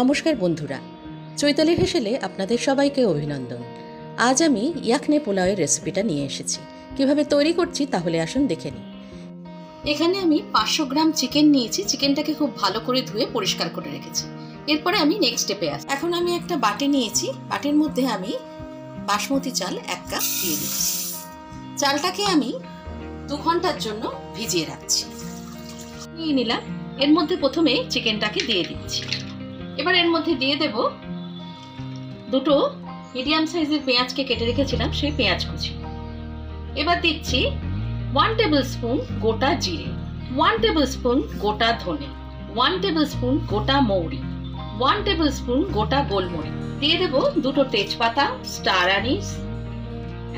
নমস্কার বন্ধুরা, চৈতালি হেসেলে আপনাদের সবাইকে অভিনন্দন। আজ আমি ইয়াকনে পোলাওয়ের রেসিপিটা নিয়ে এসেছি। কিভাবে তৈরি করছি তাহলে আসুন দেখে নিই। এখানে আমি 500 গ্রাম চিকেন নিয়েছি। চিকেনটাকে খুব ভালো করে ধুয়ে পরিষ্কার করে রেখেছি। এরপরে আমি নেক্সট স্টেপে আসি। এখন আমি একটা বাটি নিয়েছি। বাটির মধ্যে আমি বাসমতি চাল 1 কাপ দিয়ে দিচ্ছি। চালটাকে আমি 2 ঘন্টার জন্য ভিজিয়ে রাখছি। নিয়ে নিলাম। এর মধ্যে প্রথমে চিকেনটাকে দিয়ে দিচ্ছি। এবার এর মধ্যে দিয়ে দেব দুটো মিডিয়াম সাইজের পেঁয়াজকে কেটে রেখেছিলাম, সেই পেঁয়াজ কুচি। এবার দিচ্ছি 1 টেবিল স্পুন গোটা জিরে, 1 টেবিল স্পুন গোটা ধনে, 1 টেবিল স্পুন গোটা মৌরি, 1 টেবিল স্পুন গোটা গোলমরিচ। দিয়ে দেব দুটো তেজপাতা, স্টার আনিস,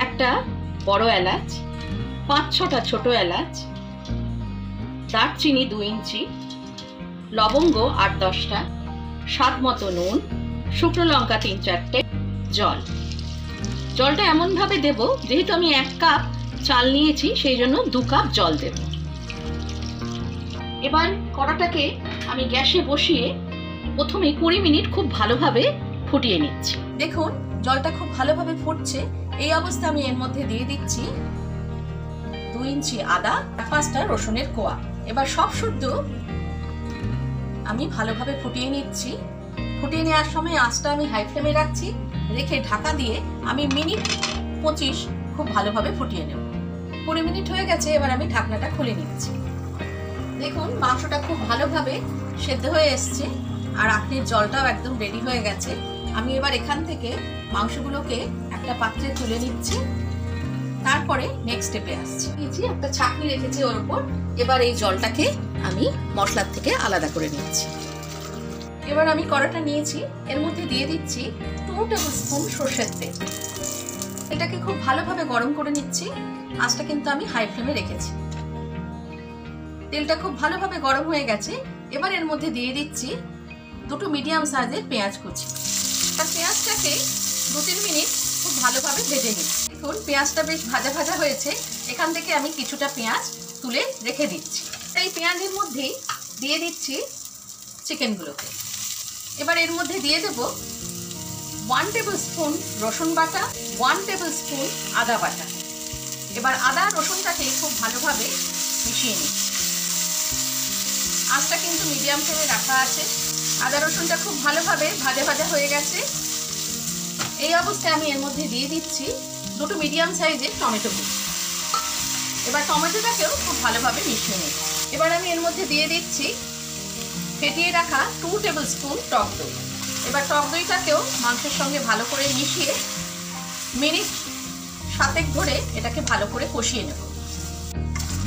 একটা বড় এলাচ, 5-6টা ছোট এলাচ, দারচিনি 2 ইঞ্চি, লবঙ্গ 8-10টা, স্বাদ মতো নুন, শুকনো লঙ্কা 3-4টে, জলটা এমন ভাবে দেব যেহেতু আমি 1 কাপ চাল নিয়েছি সেই জন্য 2 কাপ জল দেব। এবার কড়াটাকে আমি গ্যাসে বসিয়ে প্রথমে 20 মিনিট খুব ভালোভাবে ফুটিয়ে নিচ্ছি। দেখুন জলটা খুব ভালোভাবে ফুটছে। এই অবস্থা আমি এর মধ্যে দিয়ে দিচ্ছি 2 ইঞ্চি আদা আর 5টা রসুনের কোয়া। এবার সব শুদ্ধ আমি ভালোভাবে ফুটিয়ে নিচ্ছি। ফুটিয়ে নেওয়ার সময় আঁচটা আমি হাই ফ্লেমে রাখছি, রেখে ঢাকা দিয়ে আমি মিনিট 25 খুব ভালোভাবে ফুটিয়ে নেব। 20 মিনিট হয়ে গেছে। এবার আমি ঢাকনাটা খুলে নিচ্ছি। দেখুন মাংসটা খুব ভালোভাবে সেদ্ধ হয়ে এসছে আর আখের জলটাও একদম রেডি হয়ে গেছে। আমি এবার এখান থেকে মাংসগুলোকে একটা পাত্রে তুলে নিচ্ছি, তারপরে নেক্সট স্টেপে আসছি। একটা ছাঁকনি রেখেছি ওর উপর। এবার এই জলটাকে আমি মশলার থেকে আলাদা করে নিচ্ছি। এবার আমি কড়াটা নিয়েছি, এর মধ্যে দিয়ে দিচ্ছি 2 টেবিল স্পুন সরষের তেল। এটাকে খুব ভালোভাবে গরম করে নিচ্ছি। আঁচটা কিন্তু আমি হাই ফ্লেমে রেখেছি। তেলটা খুব ভালোভাবে গরম হয়ে গেছে। এবার এর মধ্যে দিয়ে দিচ্ছি দুটো মিডিয়াম সাইজের পেঁয়াজ কুচি। আর পেঁয়াজটাকে 2-3 মিনিট খুব ভালোভাবে ভেজে নিচ্ছি। দেখুন পেঁয়াজটা বেশ ভাজা ভাজা হয়েছে। এখান থেকে আমি কিছুটা পেঁয়াজ তুলে রেখে দিচ্ছি। এই পেঁয়াজের মধ্যেই দিয়ে দিচ্ছি চিকেনগুলোকে। এবার এর মধ্যে দিয়ে দেব 1 টেবিল স্পুন রসুন বাটা, 1 টেবিল স্পুন আদা বাটা। এবার আদা রসুনটাকে খুব ভালোভাবে মিশিয়ে নিচ্ছি। আঁচটা কিন্তু মিডিয়াম ফ্লেমে রাখা আছে। আদা রসুনটা খুব ভালোভাবে ভাজা ভাজা হয়ে গেছে। এই অবস্থায় আমি এর মধ্যে দিয়ে দিচ্ছি দুটো মিডিয়াম সাইজের টমেটো কুচি। এবার টমেটোটাকেও খুব ভালোভাবে মিশিয়ে নিচ্ছি। এবার আমি এর মধ্যে দিয়ে দিচ্ছি ফেটিয়ে রাখা 2 টেবিল স্পুন টক দই। এবার টক দইটাকেও মাংসের সঙ্গে ভালো করে মিশিয়ে মিনিট 7 ধরে এটাকে ভালো করে কষিয়ে নেব।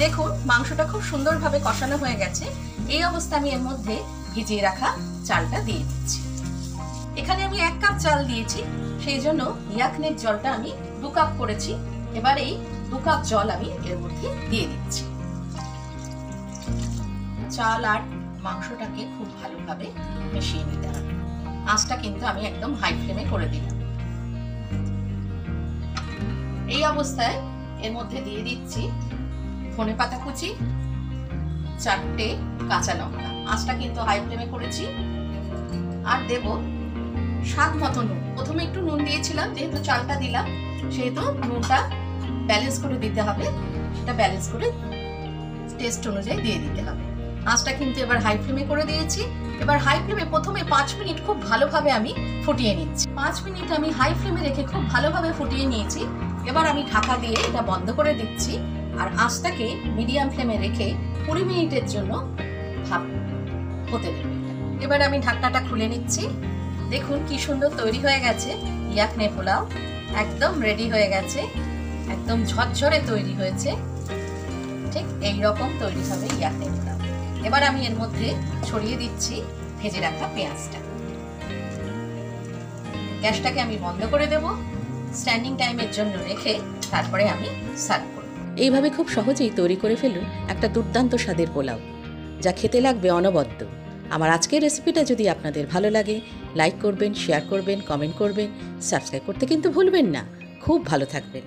দেখুন মাংসটা খুব সুন্দরভাবে কষানো হয়ে গেছে। এই অবস্থা আমি এর মধ্যে ভিজিয়ে রাখা চালটা দিয়ে দিচ্ছি। এখানে আমি 1 কাপ চাল দিয়েছি, সেই জন্য ইয়াকনের জলটা আমি 2 কাপ করেছি। এবার এই 2 কাপ জল আমি এর মধ্যে দিয়ে দিচ্ছি। চাল আর মাংসটাকে খুব ভালোভাবে মিশিয়ে নিতে হবে। আঁচটা কিন্তু আমি একদম হাই ফ্লেমে করে দিলাম। এই অবস্থায় এর মধ্যে দিয়ে দিচ্ছি ধনেপাতা কুচি, 4টে কাঁচা লঙ্কা। আঁচটা কিন্তু হাই ফ্লেমে করেছি। আর দেব স্বাদ মতো নুন। প্রথমে একটু নুন দিয়েছিলাম, যেহেতু চালটা দিলাম সেহেতু নুনটা ব্যালেন্স করে দিতে হবে। সেটা ব্যালেন্স করে টেস্ট অনুযায়ী দিয়ে দিতে হবে। আঁচটা কিন্তু এবার হাই ফ্লেমে করে দিয়েছি। এবার হাই ফ্লেমে প্রথমে 5 মিনিট খুব ভালোভাবে আমি ফুটিয়ে নিচ্ছি। 5 মিনিট আমি হাই ফ্লেমে রেখে খুব ভালোভাবে ফুটিয়ে নিয়েছি। এবার আমি ঢাকা দিয়ে এটা বন্ধ করে দিচ্ছি আর আঁচটাকে মিডিয়াম ফ্লেমে রেখে 20 মিনিটের জন্য ভাপ হতে দেব। এবার আমি ঢাকনাটা খুলে নিচ্ছি। দেখুন কি সুন্দর তৈরি হয়ে গেছে ইয়াকনে পোলাও। একদম রেডি হয়ে গেছে, একদম ঝরঝরে তৈরি হয়েছে। ঠিক এই রকম তৈরি হবে ইয়াকনে পোলাও। এবার আমি এর মধ্যে ছড়িয়ে দিচ্ছি ভেজে রাখা পেঁয়াজটা। গ্যাসটাকে আমি বন্ধ করে দেব। স্ট্যান্ডিং টাইমের জন্য রেখে তারপরে আমি সার্ভ করব। এইভাবে খুব সহজেই তৈরি করে ফেলুন একটা দুর্দান্ত স্বাদের পোলাও, যা খেতে লাগবে অনবদ্য। আমার আজকের রেসিপিটা যদি আপনাদের ভালো লাগে লাইক করবেন, শেয়ার করবেন, কমেন্ট করবেন, সাবস্ক্রাইব করতে কিন্তু ভুলবেন না। খুব ভালো থাকবেন।